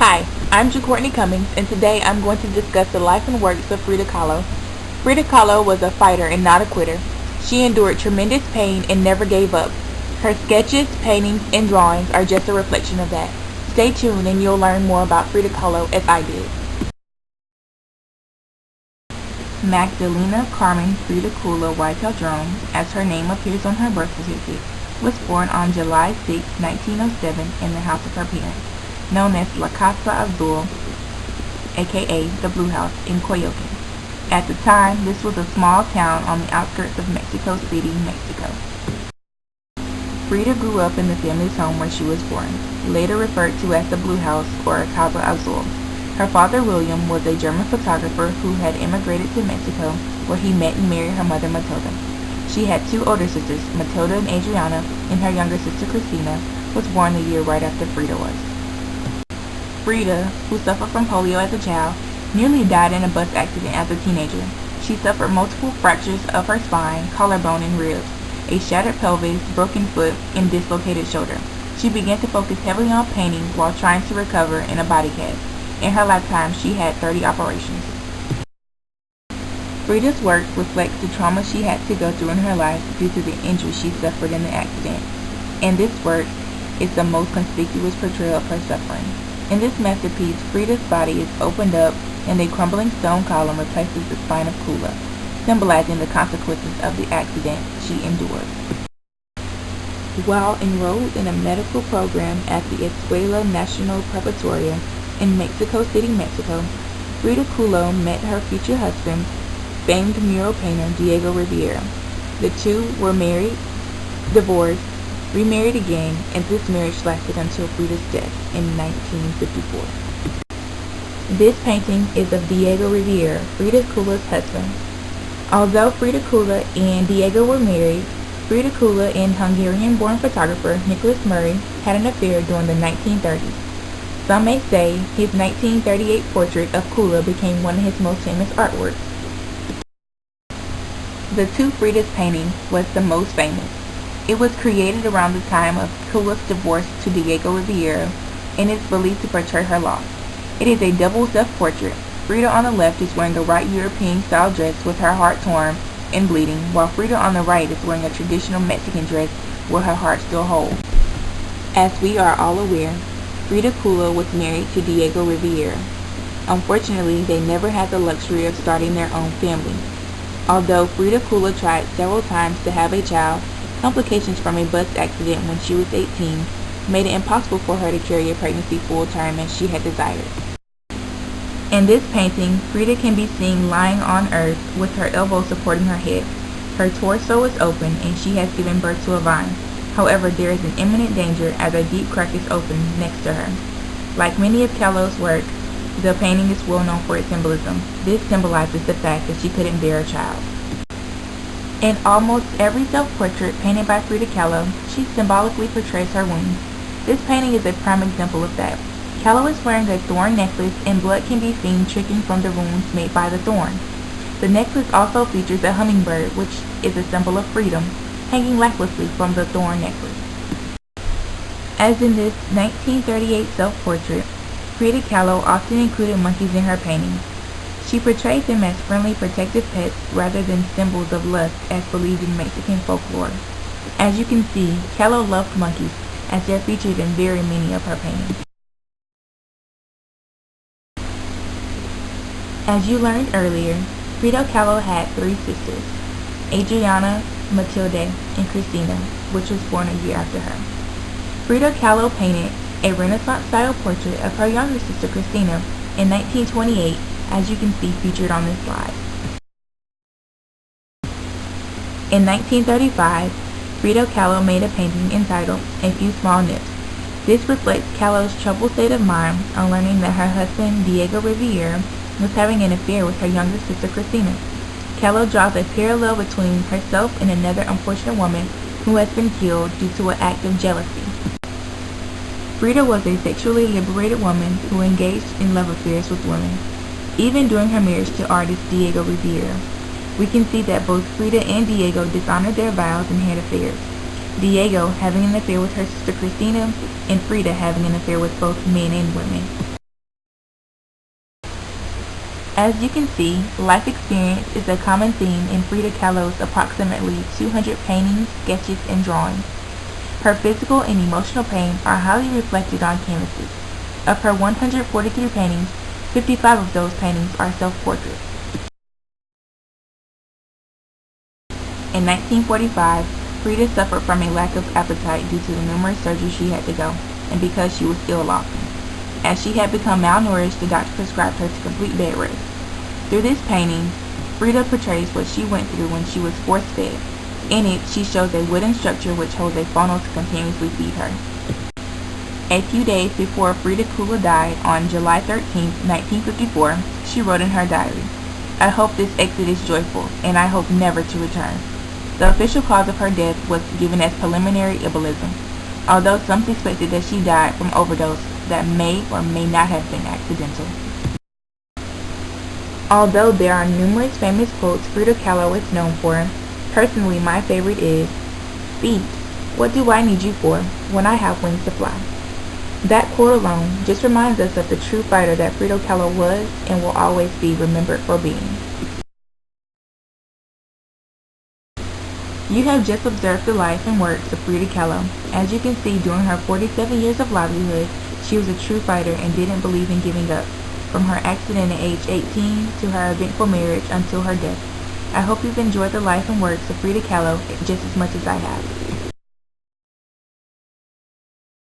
Hi, I'm Courtney Cummings, and today I'm going to discuss the life and works of Frida Kahlo. Frida Kahlo was a fighter and not a quitter. She endured tremendous pain and never gave up. Her sketches, paintings, and drawings are just a reflection of that. Stay tuned and you'll learn more about Frida Kahlo as I did. Magdalena Carmen Frida Kahlo Whitehall Jerome, as her name appears on her birth certificate, was born on July 6, 1907 in the house of her parents, known as La Casa Azul, aka the Blue House, in Coyoacán. At the time, this was a small town on the outskirts of Mexico City, Mexico. Frida grew up in the family's home where she was born, later referred to as the Blue House or Casa Azul. Her father, William, was a German photographer who had immigrated to Mexico, where he met and married her mother, Matilda. She had two older sisters, Matilda and Adriana, and her younger sister, Christina, was born a year right after Frida was. Frida, who suffered from polio as a child, nearly died in a bus accident as a teenager. She suffered multiple fractures of her spine, collarbone, and ribs, a shattered pelvis, broken foot, and dislocated shoulder. She began to focus heavily on painting while trying to recover in a body cast. In her lifetime, she had 30 operations. Frida's work reflects the trauma she had to go through in her life due to the injury she suffered in the accident, and this work is the most conspicuous portrayal of her suffering. In this masterpiece, Frida's body is opened up and a crumbling stone column replaces the spine of Kahlo, symbolizing the consequences of the accident she endured. While enrolled in a medical program at the Escuela Nacional Preparatoria in Mexico City, Mexico, Frida Kahlo met her future husband, famed mural painter Diego Rivera. The two were married, divorced, remarried again, and this marriage lasted until Frida's death in 1954. This painting is of Diego Rivera, Frida Kahlo's husband. Although Frida Kahlo and Diego were married, Frida Kahlo and Hungarian-born photographer Nicholas Murray had an affair during the 1930s. Some may say his 1938 portrait of Kahlo became one of his most famous artworks. The two Frida's painting was the most famous. It was created around the time of Kahlo's divorce to Diego Rivera and is believed to portray her loss. It is a double self-portrait. Frida on the left is wearing a white European-style dress with her heart torn and bleeding, while Frida on the right is wearing a traditional Mexican dress with her heart still whole. As we are all aware, Frida Kahlo was married to Diego Rivera. Unfortunately, they never had the luxury of starting their own family. Although Frida Kahlo tried several times to have a child, complications from a bus accident when she was 18 made it impossible for her to carry a pregnancy full-term as she had desired. In this painting, Frida can be seen lying on earth with her elbows supporting her head. Her torso is open and she has given birth to a vine. However, there is an imminent danger as a deep crack is opened next to her. Like many of Kahlo's work, the painting is well known for its symbolism. This symbolizes the fact that she couldn't bear a child. In almost every self-portrait painted by Frida Kahlo, she symbolically portrays her wounds. This painting is a prime example of that. Kahlo is wearing a thorn necklace and blood can be seen trickling from the wounds made by the thorn. The necklace also features a hummingbird, which is a symbol of freedom, hanging lifelessly from the thorn necklace. As in this 1938 self-portrait, Frida Kahlo often included monkeys in her paintings. She portrayed them as friendly, protective pets rather than symbols of lust as believed in Mexican folklore. As you can see, Kahlo loved monkeys, as they're featured in very many of her paintings. As you learned earlier, Frida Kahlo had three sisters, Adriana, Matilda, and Christina, which was born a year after her. Frida Kahlo painted a Renaissance-style portrait of her younger sister Christina in 1928, as you can see featured on this slide. In 1935, Frida Kahlo made a painting entitled A Few Small Nips. This reflects Kahlo's troubled state of mind on learning that her husband Diego Rivera was having an affair with her younger sister Christina. Kahlo draws a parallel between herself and another unfortunate woman who has been killed due to an act of jealousy. Frida was a sexually liberated woman who engaged in love affairs with women, even during her marriage to artist Diego Rivera. We can see that both Frida and Diego dishonored their vows and had affairs. Diego having an affair with her sister Christina, and Frida having an affair with both men and women. As you can see, life experience is a common theme in Frida Kahlo's approximately 200 paintings, sketches, and drawings. Her physical and emotional pain are highly reflected on canvases. Of her 143 paintings, 55 of those paintings are self-portraits. In 1945, Frida suffered from a lack of appetite due to the numerous surgeries she had to go, and because she was ill often. As she had become malnourished, the doctor prescribed her to complete bed rest. Through this painting, Frida portrays what she went through when she was force-fed. In it, she shows a wooden structure which holds a funnel to continuously feed her. A few days before Frida Kahlo died on July 13, 1954, she wrote in her diary, "I hope this exit is joyful, and I hope never to return." The official cause of her death was given as pulmonary embolism, although some suspected that she died from overdose that may or may not have been accidental. Although there are numerous famous quotes Frida Kahlo is known for, personally my favorite is, "Feet, what do I need you for when I have wings to fly?" That quote alone just reminds us of the true fighter that Frida Kahlo was and will always be remembered for being. You have just observed the life and works of Frida Kahlo. As you can see, during her 47 years of livelihood, she was a true fighter and didn't believe in giving up, from her accident at age 18 to her eventful marriage until her death. I hope you've enjoyed the life and works of Frida Kahlo just as much as I have.